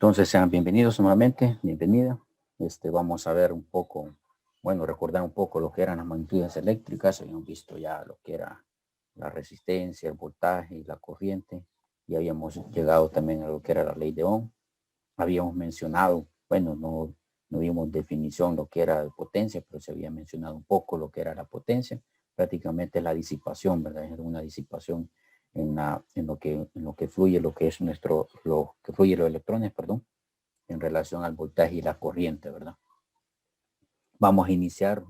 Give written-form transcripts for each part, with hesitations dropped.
Entonces sean bienvenidos nuevamente, bienvenida. Vamos a ver un poco, bueno, recordar un poco lo que eran las magnitudes eléctricas. Habíamos visto ya lo que era la resistencia, el voltaje y la corriente. Y habíamos llegado también a lo que era la ley de Ohm. Habíamos mencionado, bueno, no vimos definición lo que era potencia, pero se había mencionado un poco lo que era la potencia. Prácticamente la disipación, ¿verdad? Es una disipación en lo que fluye, lo que es lo que fluye los electrones, perdón, en relación al voltaje y la corriente, ¿verdad? Vamos a iniciar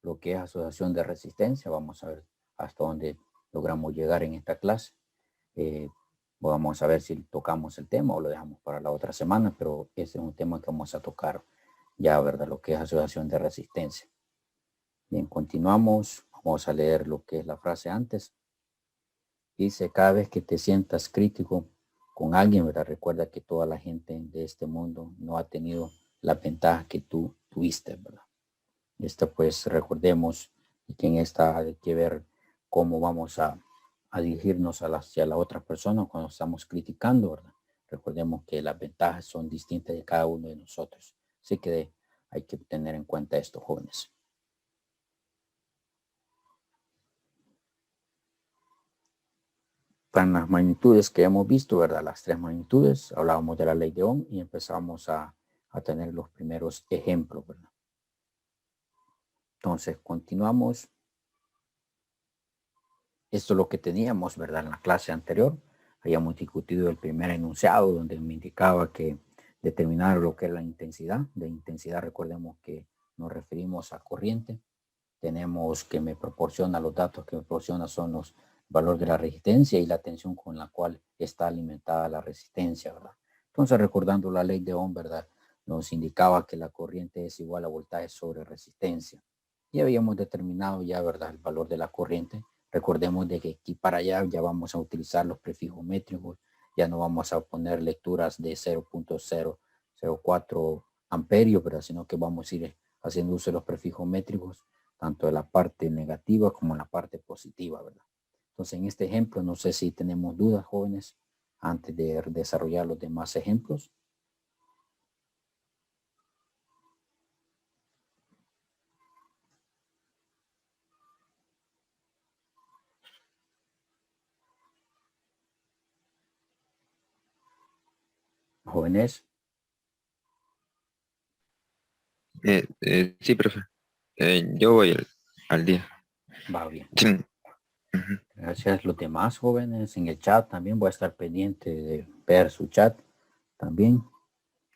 lo que es asociación de resistencia. Vamos a ver hasta dónde logramos llegar en esta clase. Vamos a ver si tocamos el tema o lo dejamos para la otra semana, pero ese es un tema que vamos a tocar ya, ¿verdad? Lo que es asociación de resistencia. Bien, continuamos. Vamos a leer lo que es la frase antes. Dice, cada vez que te sientas crítico con alguien, ¿verdad? Recuerda que toda la gente de este mundo no ha tenido la ventaja que tú tuviste, ¿verdad? Pues recordemos que en esta hay que ver cómo vamos a dirigirnos hacia la otra persona cuando estamos criticando, ¿verdad? Recordemos que las ventajas son distintas de cada uno de nosotros. Así que hay que tener en cuenta esto, jóvenes. Con las magnitudes que hemos visto, ¿verdad? Las tres magnitudes, hablábamos de la ley de Ohm y empezamos a tener los primeros ejemplos, ¿verdad? Entonces, continuamos. Esto es lo que teníamos, ¿verdad? En la clase anterior, habíamos discutido el primer enunciado donde me indicaba que determinar lo que es la intensidad. De intensidad, recordemos que nos referimos a corriente. Tenemos que me proporciona los datos que me proporciona son los valores de la resistencia y la tensión con la cual está alimentada la resistencia, ¿verdad? Entonces, recordando la ley de Ohm, ¿verdad? Nos indicaba que la corriente es igual a voltaje sobre resistencia. Y habíamos determinado ya, ¿verdad? El valor de la corriente. Recordemos de que aquí para allá ya vamos a utilizar los prefijos métricos. Ya no vamos a poner lecturas de 0.004 amperios, ¿verdad? Sino que vamos a ir haciendo uso de los prefijos métricos tanto de la parte negativa como la parte positiva, ¿verdad? Entonces, en este ejemplo, no sé si tenemos dudas, jóvenes, antes de desarrollar los demás ejemplos. Jóvenes. Sí, profe. Yo voy al día. Va bien. Sí. Ujú. Gracias a los demás jóvenes en el chat también. Voy a estar pendiente de ver su chat también.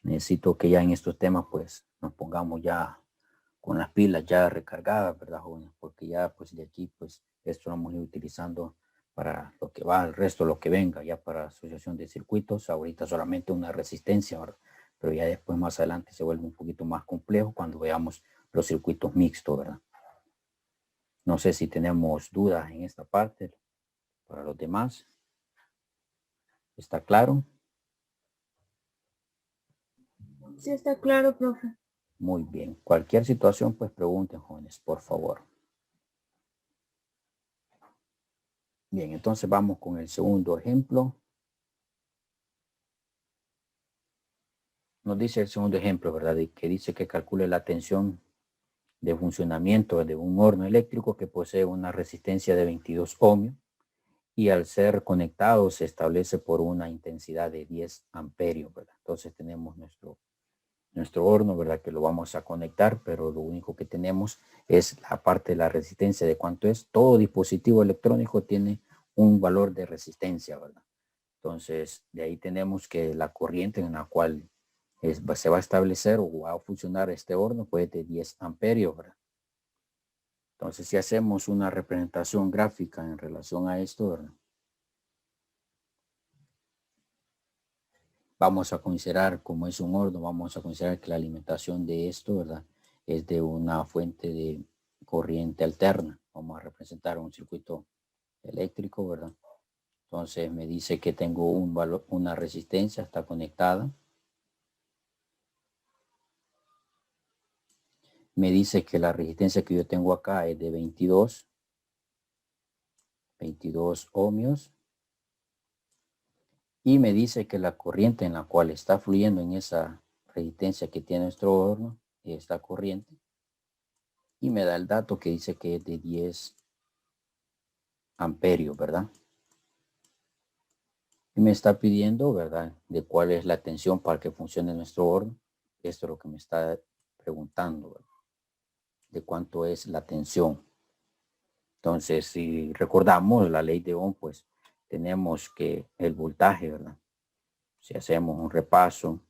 Necesito que ya en estos temas pues nos pongamos ya con las pilas ya recargadas, ¿verdad, jóvenes? Porque ya pues de aquí pues esto lo vamos a ir utilizando para lo que va, el resto, lo que venga, ya para asociación de circuitos. Ahorita solamente una resistencia, ¿verdad? Pero ya después más adelante se vuelve un poquito más complejo cuando veamos los circuitos mixtos, ¿verdad? No sé si tenemos dudas en esta parte para los demás. ¿Está claro? Sí, está claro, profe. Muy bien. Cualquier situación, pues pregunten, jóvenes, por favor. Bien, entonces vamos con el segundo ejemplo. Nos dice el segundo ejemplo, ¿verdad? Que dice que calcule la tensión de funcionamiento de un horno eléctrico que posee una resistencia de 22 ohmios y al ser conectado se establece por una intensidad de 10 amperios, ¿verdad? Entonces tenemos nuestro horno, ¿verdad? Que lo vamos a conectar, pero lo único que tenemos es la parte de la resistencia de cuánto es. Todo dispositivo electrónico tiene un valor de resistencia, ¿verdad? Entonces, de ahí tenemos que la corriente en la cual se va a establecer o va a funcionar este horno puede de 10 amperios, ¿verdad? Entonces, si hacemos una representación gráfica en relación a esto, ¿verdad? Vamos a considerar, como es un horno, vamos a considerar que la alimentación de esto, ¿verdad? Es de una fuente de corriente alterna. Vamos a representar un circuito eléctrico, ¿verdad? Entonces me dice que tengo un valor, una resistencia, está conectada. Me dice que la resistencia que yo tengo acá es de 22 ohmios. Y me dice que la corriente en la cual está fluyendo en esa resistencia que tiene nuestro horno es la corriente. Y me da el dato que dice que es de 10 amperios, ¿verdad? Y me está pidiendo, ¿verdad?, de cuál es la tensión para que funcione nuestro horno. Esto es lo que me está preguntando, ¿verdad?, de cuánto es la tensión. Entonces, si recordamos la ley de Ohm, pues tenemos que el voltaje, ¿verdad? Si hacemos un repaso,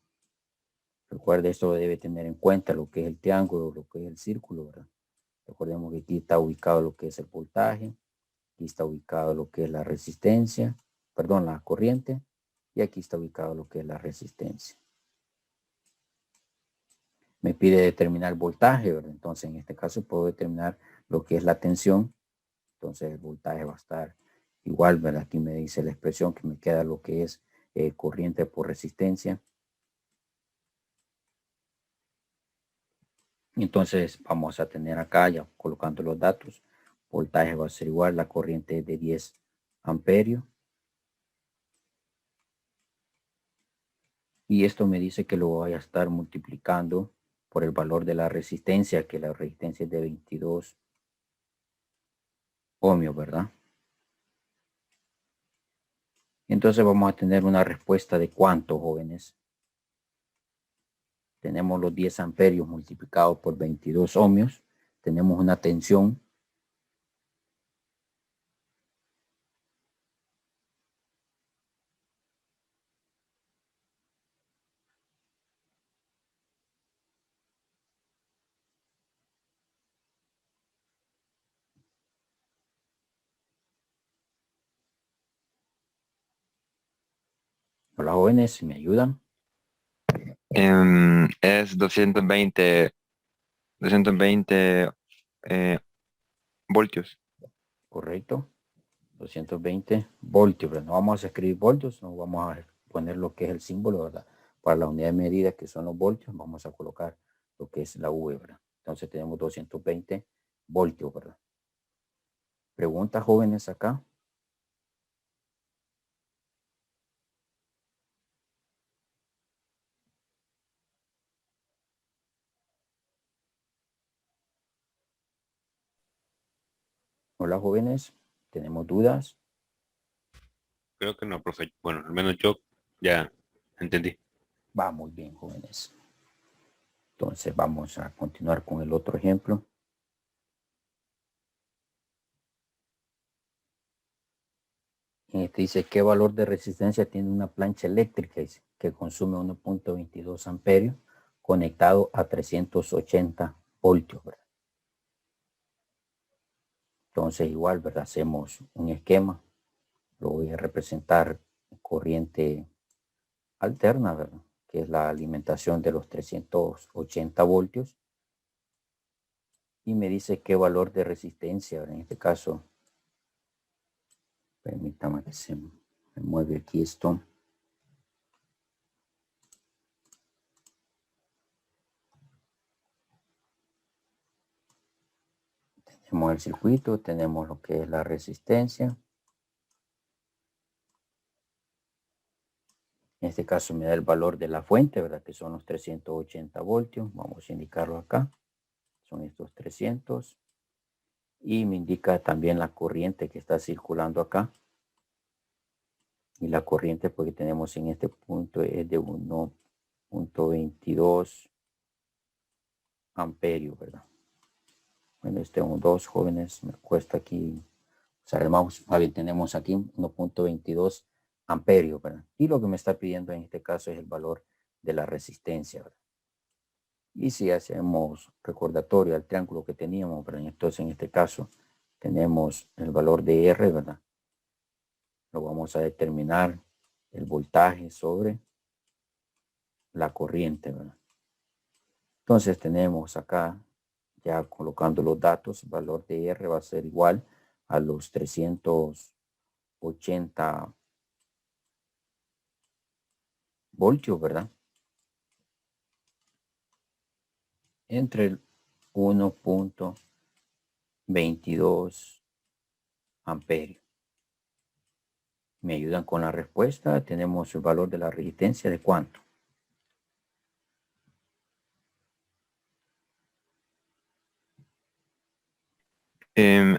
recuerde, esto debe tener en cuenta lo que es el triángulo, lo que es el círculo, ¿verdad? Recordemos que aquí está ubicado lo que es el voltaje, aquí está ubicado lo que es la resistencia, perdón, la corriente, y aquí está ubicado lo que es la resistencia. Me pide determinar el voltaje, ¿verdad? Entonces, en este caso puedo determinar lo que es la tensión. Entonces, el voltaje va a estar igual, ¿verdad? Aquí me dice la expresión que me queda lo que es corriente por resistencia. Entonces, vamos a tener acá, ya colocando los datos, voltaje va a ser igual, la corriente de 10 amperios. Y esto me dice que lo voy a estar multiplicando por el valor de la resistencia, que la resistencia es de 22 ohmios, ¿verdad? Entonces vamos a tener una respuesta de cuánto, jóvenes. Tenemos los 10 amperios multiplicados por 22 ohmios. Tenemos una tensión Hola jóvenes, si me ayudan. Es 220 voltios. Correcto. 220 voltios, pero no vamos a escribir voltios, no vamos a poner lo que es el símbolo, ¿verdad? Para la unidad de medida que son los voltios, vamos a colocar lo que es la V, ¿verdad? Entonces tenemos 220 voltios, ¿verdad? Preguntas, jóvenes, acá. Hola, jóvenes. ¿Tenemos dudas? Creo que no, profe. Bueno, al menos yo ya entendí. Va muy bien, jóvenes. Entonces vamos a continuar con el otro ejemplo. Este dice, ¿qué valor de resistencia tiene una plancha eléctrica? Dice, que consume 1.22 amperios conectado a 380 voltios, ¿verdad? Entonces igual, ¿verdad? Hacemos un esquema. Lo voy a representar corriente alterna, ¿verdad?, que es la alimentación de los 380 voltios. Y me dice qué valor de resistencia, ¿verdad? En este caso, permítame que se me mueve aquí esto. Tenemos el circuito, tenemos lo que es la resistencia. En este caso me da el valor de la fuente, ¿verdad?, que son los 380 voltios. Vamos a indicarlo acá. Son estos 300. Y me indica también la corriente que está circulando acá. Y la corriente porque tenemos en este punto es de 1.22 amperios, ¿verdad? Bueno, tengo dos jóvenes, me cuesta aquí, o sea, más bien tenemos aquí 1.22 amperios, ¿verdad? Y lo que me está pidiendo en este caso es el valor de la resistencia, ¿verdad? Y si hacemos recordatorio al triángulo que teníamos, ¿verdad? Entonces en este caso tenemos el valor de R, ¿verdad? Lo vamos a determinar el voltaje sobre la corriente, ¿verdad? Entonces tenemos acá, ya colocando los datos, el valor de R va a ser igual a los 380 voltios, ¿verdad? Entre el 1.22 amperios. Me ayudan con la respuesta. Tenemos el valor de la resistencia de cuánto.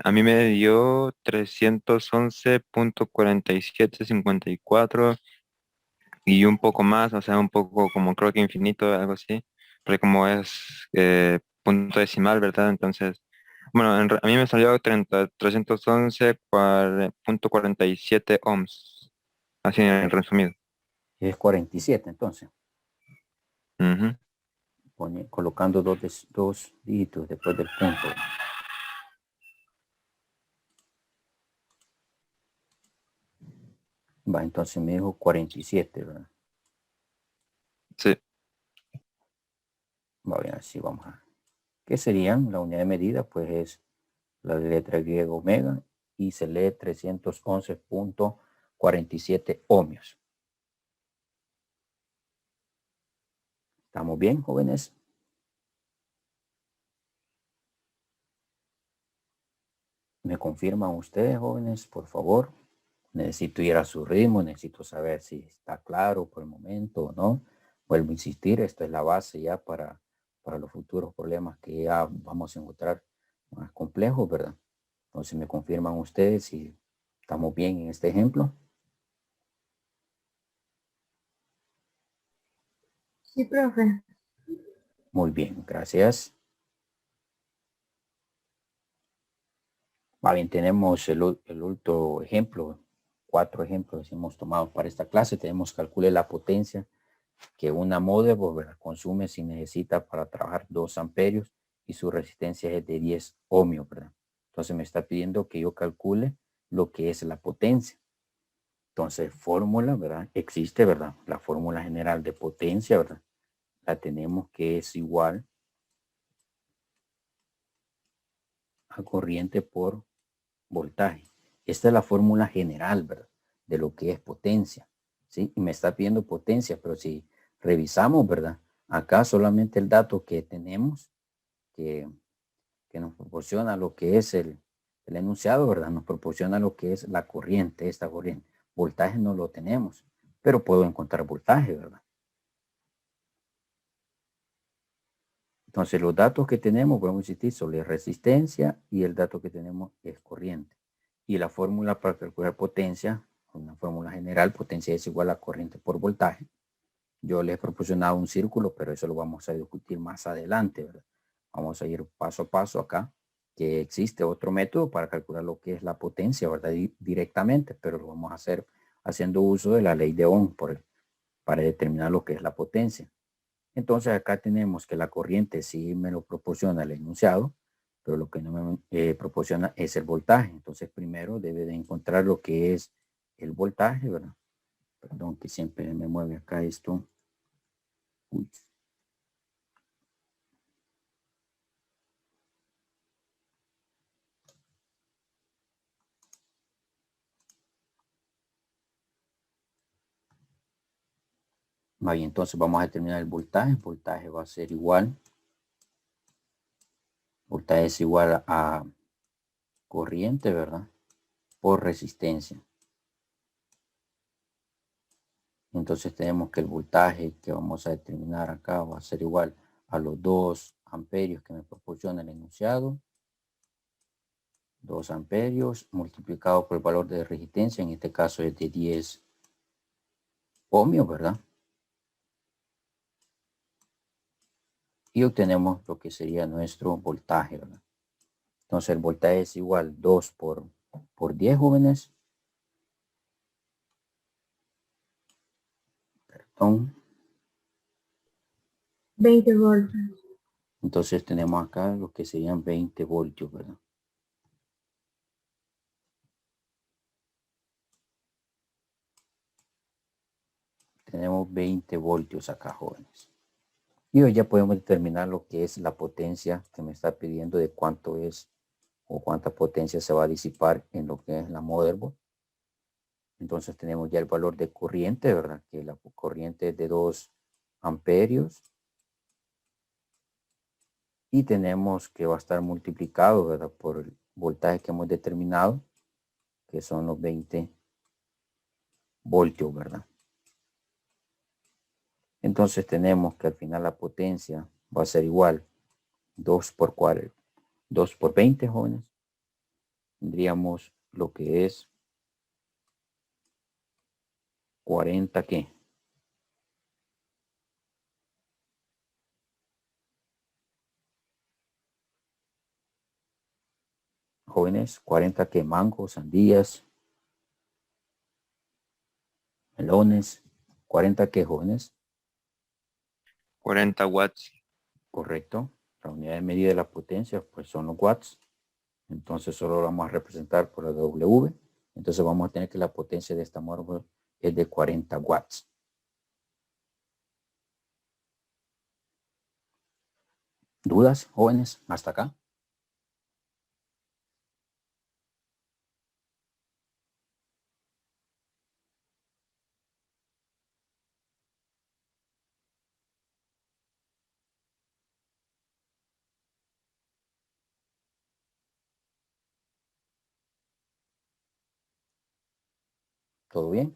A mí me dio 311.4754 y un poco más, o sea, un poco como creo que infinito, algo así, porque como es punto decimal, ¿verdad? Entonces, bueno, a mí me salió 311.47 ohms, así en resumido. Es 47 entonces. Ujú. Colocando dos dígitos después del punto. Va, entonces me dijo 47, ¿verdad? Sí, Va bien, así vamos a. ¿Qué serían? La unidad de medida, pues es la letra griega omega y se lee 311.47 ohmios. ¿Estamos bien, jóvenes? ¿Me confirman ustedes, jóvenes, por favor? Necesito ir a su ritmo, necesito saber si está claro por el momento o no. Vuelvo a insistir, esto es la base ya para los futuros problemas que ya vamos a encontrar más complejos, ¿verdad? Entonces me confirman ustedes si estamos bien en este ejemplo. Sí, profe. Muy bien, gracias. Va bien, tenemos el otro ejemplo, 4 ejemplos hemos tomado para esta clase. Tenemos calcule la potencia que una motherboard, ¿verdad?, consume si necesita para trabajar 2 amperios y su resistencia es de 10 ohmios, ¿verdad? Entonces me está pidiendo que yo calcule lo que es la potencia. Entonces, fórmula, ¿verdad? Existe, ¿verdad? La fórmula general de potencia, ¿verdad? La tenemos que es igual a corriente por voltaje. Esta es la fórmula general, ¿verdad?, de lo que es potencia, ¿sí? Y me está pidiendo potencia, pero si revisamos, ¿verdad?, acá solamente el dato que tenemos que nos proporciona lo que es el enunciado, ¿verdad?, nos proporciona lo que es la corriente, esta corriente. Voltaje no lo tenemos, pero puedo encontrar voltaje, ¿verdad? Entonces los datos que tenemos, podemos insistir, son la resistencia y el dato que tenemos es corriente. Y la fórmula para calcular potencia, una fórmula general, potencia es igual a corriente por voltaje. Yo les he proporcionado un círculo, pero eso lo vamos a discutir más adelante, ¿verdad? Vamos a ir paso a paso acá, que existe otro método para calcular lo que es la potencia, ¿verdad?, directamente, pero lo vamos a hacer haciendo uso de la ley de Ohm para determinar lo que es la potencia. Entonces acá tenemos que la corriente sí me lo proporciona el enunciado, pero lo que no me proporciona es el voltaje. Entonces primero debe de encontrar lo que es el voltaje, ¿verdad? Perdón que siempre me mueve acá esto. Uy. Ahí entonces vamos a determinar el voltaje. El voltaje va a ser igual. Voltaje es igual a corriente, ¿verdad?, por resistencia. Entonces tenemos que el voltaje que vamos a determinar acá va a ser igual a los 2 amperios que me proporciona el enunciado. 2 amperios multiplicado por el valor de resistencia, en este caso es de 10 ohmios, ¿verdad? Y obtenemos lo que sería nuestro voltaje, ¿verdad? Entonces el voltaje es igual 2 por 10, jóvenes. Perdón. 20 voltios. Entonces tenemos acá lo que serían 20 voltios, ¿verdad? Tenemos 20 voltios acá, jóvenes. Y hoy ya podemos determinar lo que es la potencia que me está pidiendo, de cuánto es o cuánta potencia se va a disipar en lo que es la motherboard. Entonces tenemos ya el valor de corriente, ¿verdad? Que la corriente es de 2 amperios. Y tenemos que va a estar multiplicado, ¿verdad?, por el voltaje que hemos determinado, que son los 20 voltios, ¿verdad? Entonces tenemos que al final la potencia va a ser igual 2 por 20, jóvenes. Tendríamos lo que es 40, ¿qué? Jóvenes, 40 que mangos, sandías, melones, 40 que jóvenes. 40 watts. Correcto. La unidad de medida de la potencia pues son los watts. Entonces solo lo vamos a representar por la W. Entonces vamos a tener que la potencia de esta motherboard es de 40 watts. ¿Dudas, jóvenes? Hasta acá. ¿Todo bien?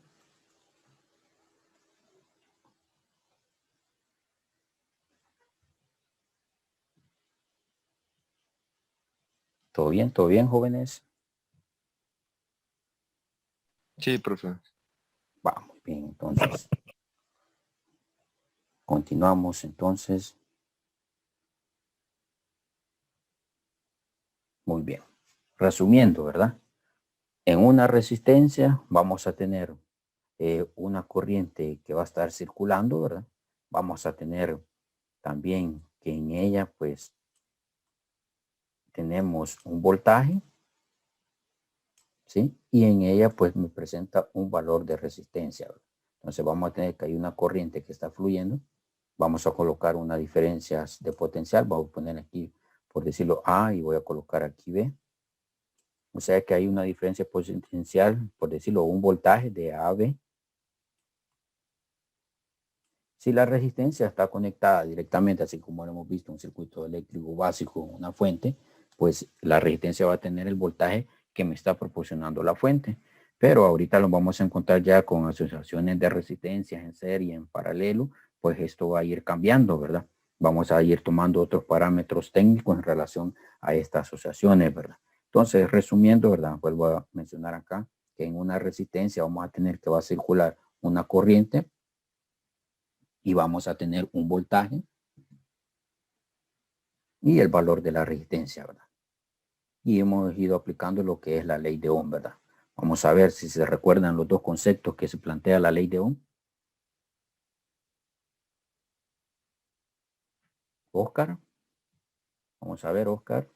¿Todo bien? ¿Todo bien, jóvenes? Sí, profe. Vamos, bien, entonces. Continuamos, entonces. Muy bien. Resumiendo, ¿verdad? En una resistencia vamos a tener una corriente que va a estar circulando, ¿verdad? Vamos a tener también que en ella, pues, tenemos un voltaje, ¿sí? Y en ella, pues, me presenta un valor de resistencia, ¿verdad? Entonces vamos a tener que hay una corriente que está fluyendo. Vamos a colocar unas diferencias de potencial. Vamos a poner aquí, por decirlo, A y voy a colocar aquí B. O sea que hay una diferencia potencial, por decirlo, un voltaje de A a B. Si la resistencia está conectada directamente, así como lo hemos visto, un circuito eléctrico básico, una fuente, pues la resistencia va a tener el voltaje que me está proporcionando la fuente. Pero ahorita lo vamos a encontrar ya con asociaciones de resistencias en serie, en paralelo, pues esto va a ir cambiando, ¿verdad? Vamos a ir tomando otros parámetros técnicos en relación a estas asociaciones, ¿verdad? Entonces, resumiendo, ¿verdad? Vuelvo a mencionar acá que en una resistencia vamos a tener que va a circular una corriente y vamos a tener un voltaje y el valor de la resistencia, ¿verdad? Y hemos ido aplicando lo que es la ley de Ohm, ¿verdad? Vamos a ver si se recuerdan los dos conceptos que se plantea la ley de Ohm. Oscar, vamos a ver, Oscar,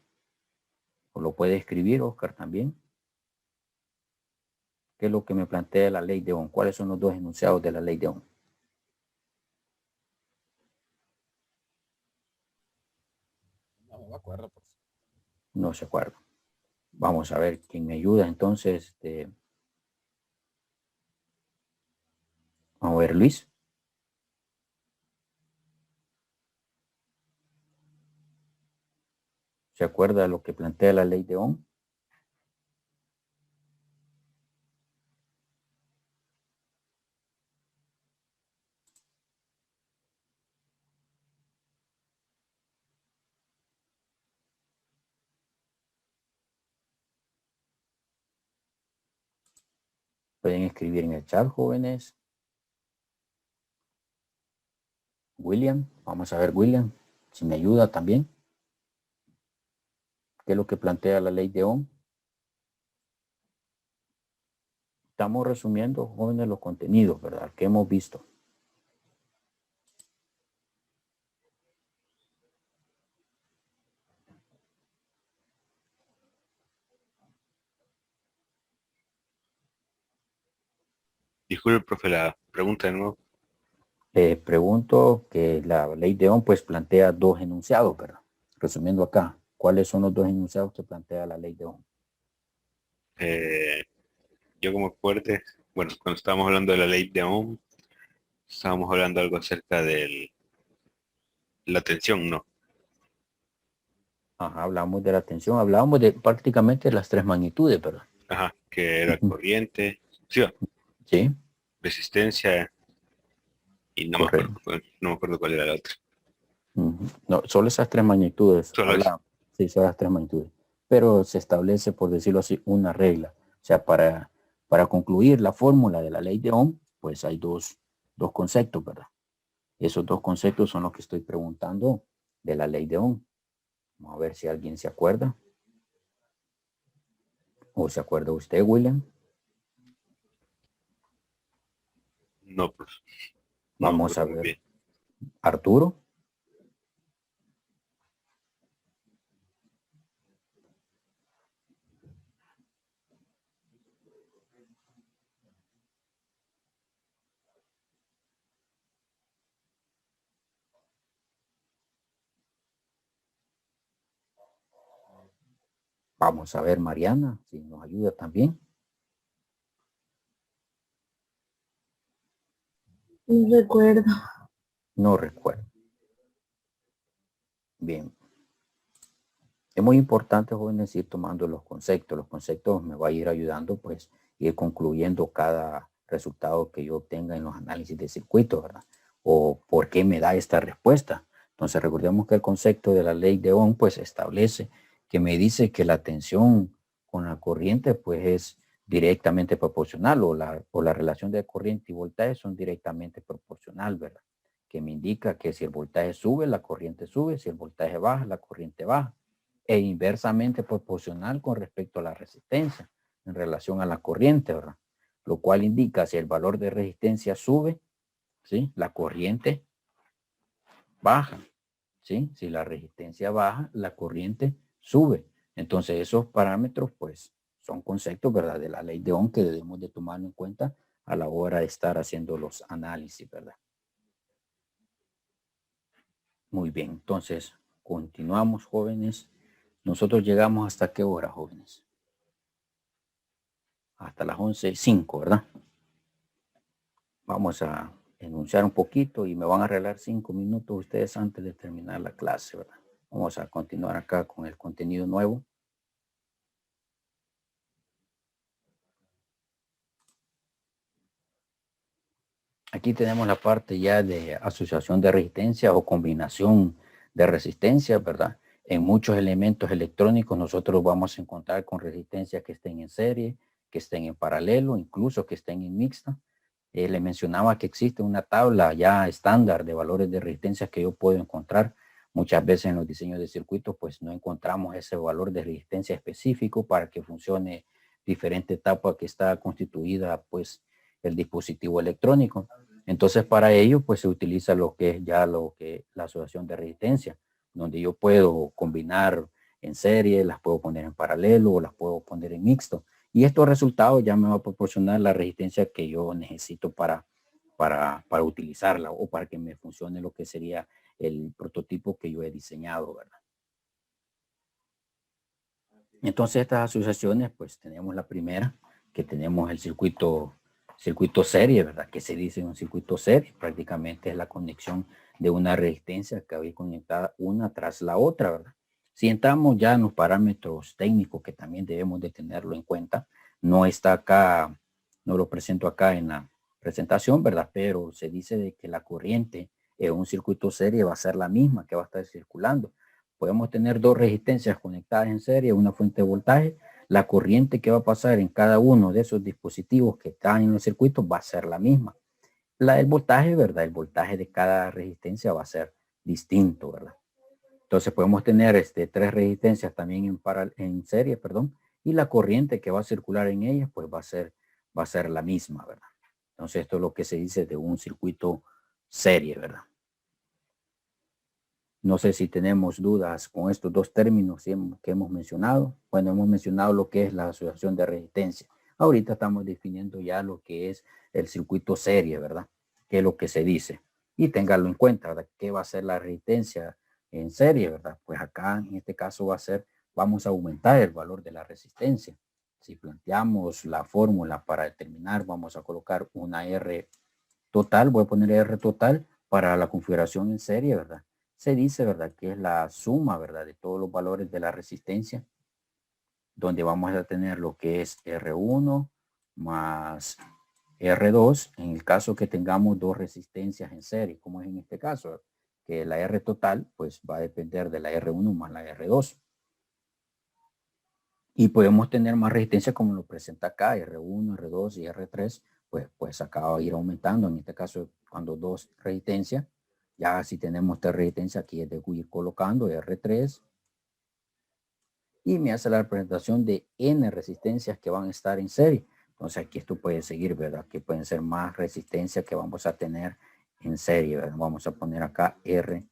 o lo puede escribir, Oscar, también. ¿Qué es lo que me plantea la ley de Ohm? ¿Cuáles son los dos enunciados de la ley de Ohm? No me acuerdo, pues. No se acuerda. Vamos a ver quién me ayuda. Entonces, vamos a ver, Luis. ¿Se acuerda lo que plantea la ley de Ohm? Pueden escribir en el chat, jóvenes. William, vamos a ver, William, si me ayuda también. ¿Qué es lo que plantea la ley de Ohm? Estamos resumiendo, jóvenes, los contenidos, ¿verdad? Que hemos visto. Disculpe, profe, la pregunta de nuevo. Pregunto que la ley de Ohm pues plantea dos enunciados, ¿verdad? Resumiendo acá, ¿cuáles son los dos enunciados que plantea la ley de Ohm? Yo como fuerte, bueno, cuando estábamos hablando de la ley de Ohm, estábamos hablando algo acerca de la tensión, ¿no? Ajá, hablamos de la tensión, hablamos de prácticamente las tres magnitudes, ¿verdad? Ajá, que era Ujú. corriente. ¿Sí? Sí, resistencia y Correcto. no me acuerdo cuál era la otra. No, solo esas tres magnitudes. Solo eso. Sí, son las tres magnitudes. Pero se establece, por decirlo así, una regla. O sea, para concluir la fórmula de la ley de Ohm, pues hay dos conceptos, ¿verdad? Esos dos conceptos son los que estoy preguntando de la ley de Ohm. Vamos a ver si alguien se acuerda. ¿O se acuerda usted, William? No, pues. Vamos No, a muy ver. bien. Arturo. Vamos a ver, Mariana, si nos ayuda también. No recuerdo. No recuerdo. Bien. Es muy importante, jóvenes, ir tomando los conceptos. Los conceptos me va a ir ayudando, pues, ir concluyendo cada resultado que yo obtenga en los análisis de circuito, ¿verdad? O por qué me da esta respuesta. Entonces, recordemos que el concepto de la ley de Ohm, pues, establece que me dice que la tensión con la corriente, pues, es directamente proporcional o la relación de corriente y voltaje son directamente proporcional, ¿verdad? Que me indica que si el voltaje sube, la corriente sube, si el voltaje baja, la corriente baja e inversamente proporcional con respecto a la resistencia en relación a la corriente, ¿verdad? Lo cual indica si el valor de resistencia sube, ¿sí? La corriente baja, ¿sí? Si la resistencia baja, la corriente sube. Entonces esos parámetros, pues, son conceptos, ¿verdad? De la ley de Ohm que debemos de tomar en cuenta a la hora de estar haciendo los análisis, ¿verdad? Muy bien, entonces continuamos, jóvenes. Nosotros llegamos hasta qué hora, jóvenes? Hasta las 11:05, ¿verdad? Vamos a enunciar un poquito y me van a arreglar 5 minutos ustedes antes de terminar la clase, ¿verdad? Vamos a continuar acá con el contenido nuevo. Aquí tenemos la parte ya de asociación de resistencia o combinación de resistencia, ¿verdad? En muchos elementos electrónicos nosotros vamos a encontrar con resistencias que estén en serie, que estén en paralelo, incluso que estén en mixta. Le mencionaba que existe una tabla ya estándar de valores de resistencia que yo puedo encontrar. Muchas veces en los diseños de circuitos pues no encontramos ese valor de resistencia específico para que funcione diferente etapa que está constituida pues el dispositivo electrónico. Entonces para ello pues se utiliza lo que es ya la asociación de resistencia, donde yo puedo combinar en serie, las puedo poner en paralelo o las puedo poner en mixto. Y estos resultados ya me va a proporcionar la resistencia que yo necesito para utilizarla o para que me funcione lo que sería el prototipo que yo he diseñado, ¿verdad? Entonces estas asociaciones, pues tenemos la primera, que tenemos el circuito serie, ¿verdad? Que se dice un circuito serie, prácticamente es la conexión de una resistencia que había conectada una tras la otra, ¿verdad? Si entramos ya en los parámetros técnicos que también debemos de tenerlo en cuenta, no está acá, no lo presento acá en la presentación, ¿verdad? Pero se dice de que la corriente en un circuito serie va a ser la misma que va a estar circulando. Podemos tener dos resistencias conectadas en serie, una fuente de voltaje. La corriente que va a pasar en cada uno de esos dispositivos que están en los circuitos va a ser la misma. La del voltaje, ¿verdad? El voltaje de cada resistencia va a ser distinto, ¿verdad? Entonces podemos tener tres resistencias también en serie, perdón, y la corriente que va a circular en ellas, pues va a ser la misma, ¿verdad? Entonces esto es lo que se dice de un circuito serie, ¿verdad? No sé si tenemos dudas con estos dos términos que hemos mencionado. Bueno, hemos mencionado lo que es la asociación de resistencia. Ahorita estamos definiendo ya lo que es el circuito serie, ¿verdad? ¿Qué es lo que se dice? Y téngalo en cuenta, ¿verdad? ¿Qué va a ser la resistencia en serie, ¿verdad? Pues acá en este caso vamos a aumentar el valor de la resistencia. Si planteamos la fórmula para determinar, vamos a colocar una R total, voy a poner R total para la configuración en serie, ¿verdad? Se dice, ¿verdad? Que es la suma, ¿verdad? De todos los valores de la resistencia, donde vamos a tener lo que es R1 más R2 en el caso que tengamos dos resistencias en serie, como es en este caso, que la R total pues va a depender de la R1 más la R2. Y podemos tener más resistencia como lo presenta acá, R1, R2 y R3, pues acá va a ir aumentando. En este caso, cuando dos resistencias, ya si tenemos esta resistencia aquí es de ir colocando R3 y me hace la representación de N resistencias que van a estar en serie. Entonces aquí esto puede seguir, ¿verdad? Que pueden ser más resistencias que vamos a tener en serie, ¿verdad? Vamos a poner acá RN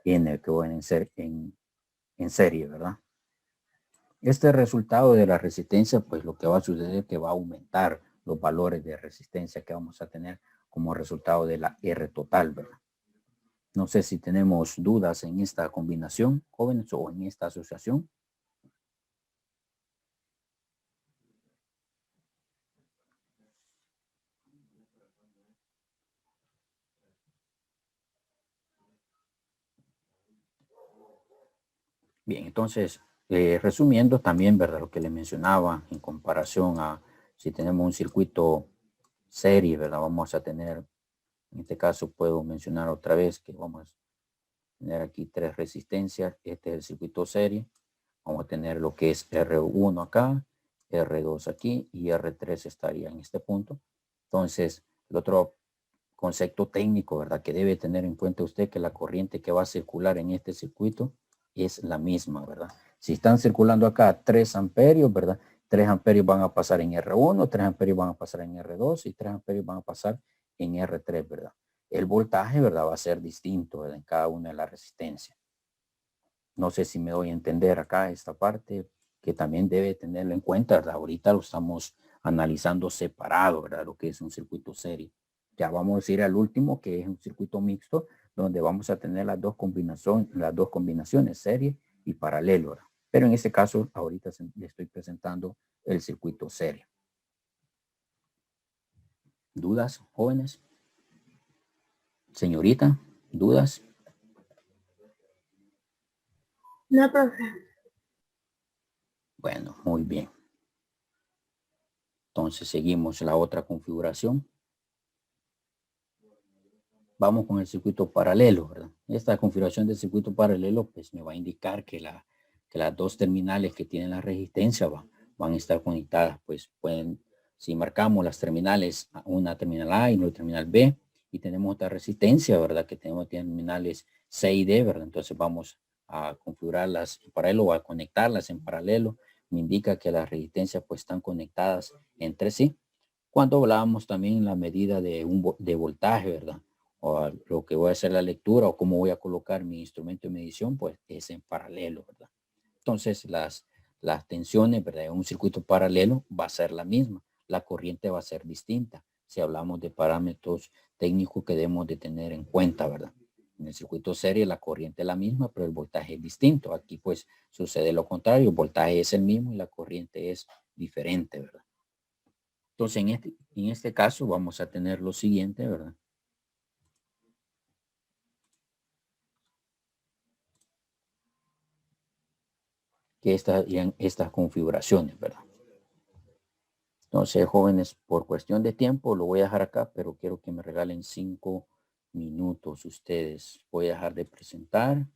que pueden ser en serie, ¿verdad? Este resultado de la resistencia, pues lo que va a suceder es que va a aumentar los valores de resistencia que vamos a tener como resultado de la R total, ¿verdad? No sé si tenemos dudas en esta combinación, jóvenes, o en esta asociación. Bien, entonces, resumiendo también, ¿verdad? Lo que le mencionaba en comparación a si tenemos un circuito serie, ¿verdad? Vamos a tener, en este caso puedo mencionar otra vez que vamos a tener aquí tres resistencias. Este es el circuito serie. Vamos a tener lo que es R1 acá, R2 aquí y R3 estaría en este punto. Entonces, el otro concepto técnico, ¿verdad? Que debe tener en cuenta usted que la corriente que va a circular en este circuito es la misma, ¿verdad? Si están circulando acá 3 amperios, ¿verdad? 3 amperios van a pasar en R1, 3 amperios van a pasar en R2 y 3 amperios van a pasar en R3, ¿verdad? El voltaje, ¿verdad? Va a ser distinto, ¿verdad? En cada una de las resistencias. No sé si me doy a entender acá esta parte que también debe tenerlo en cuenta, ¿verdad? Ahorita lo estamos analizando separado, ¿verdad? Lo que es un circuito serie. Ya vamos a ir al último, que es un circuito mixto, donde vamos a tener las dos combinaciones, serie y paralelo, ¿verdad? Pero en este caso, ahorita le estoy presentando el circuito serie. ¿Dudas, jóvenes? Señorita, ¿dudas? No, profe. Bueno, muy bien. Entonces seguimos la otra configuración. Vamos con el circuito paralelo, ¿verdad? Esta configuración del circuito paralelo pues me va a indicar que las dos terminales que tienen la resistencia van a estar conectadas, pues pueden, si marcamos las terminales, una terminal A y una terminal B, y tenemos otra resistencia, ¿verdad? Que tenemos terminales C y D, ¿verdad? Entonces vamos a configurarlas en paralelo o a conectarlas en paralelo. Me indica que las resistencias pues están conectadas entre sí. Cuando hablábamos también la medida de voltaje, ¿verdad? O lo que voy a hacer la lectura o cómo voy a colocar mi instrumento de medición, pues es en paralelo, ¿verdad? Entonces las tensiones, ¿verdad? En un circuito paralelo va a ser la misma, la corriente va a ser distinta. Si hablamos de parámetros técnicos que debemos de tener en cuenta, ¿verdad? En el circuito serie la corriente es la misma, pero el voltaje es distinto. Aquí pues sucede lo contrario, el voltaje es el mismo y la corriente es diferente, ¿verdad? Entonces en este caso vamos a tener lo siguiente, ¿verdad? Que estas configuraciones, ¿verdad? Entonces, jóvenes, por cuestión de tiempo lo voy a dejar acá, pero quiero que me regalen 5 minutos ustedes. Voy a dejar de presentar.